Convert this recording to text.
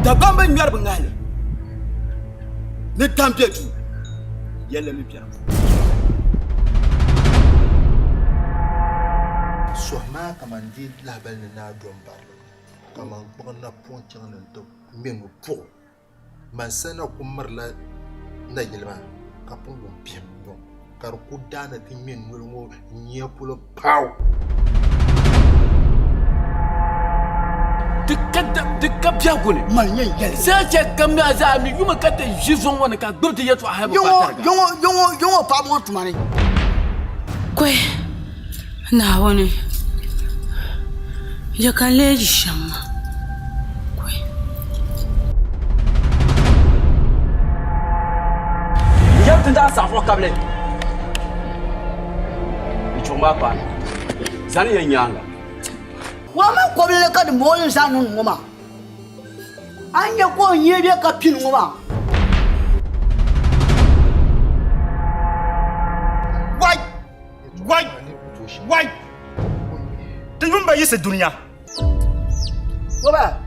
Dagbani nyar bangale. Ne tampetu. Yelle mi piano. Sohma kamandi label na domba. Kaman bonna ponti nan to mengu po. Man sana kumarla na yelma kapungu piem no. Karuku dana ti men ngo nyepulo pow. Dikka biagone Malnya yel. Sache kamna azami yuma kata jizon wana ka gurti yetu ahaba Yongo pa mo tumani. Kwe na woni yakaleji shama. Kwe Yam tanda safo kable Ichomba pa Zani yenyanga Wama kwabele ka de moyo sanu ngoma. Anya ko nyebe ka pin ngoma. Why? Tanyumba yese dunia. Waba.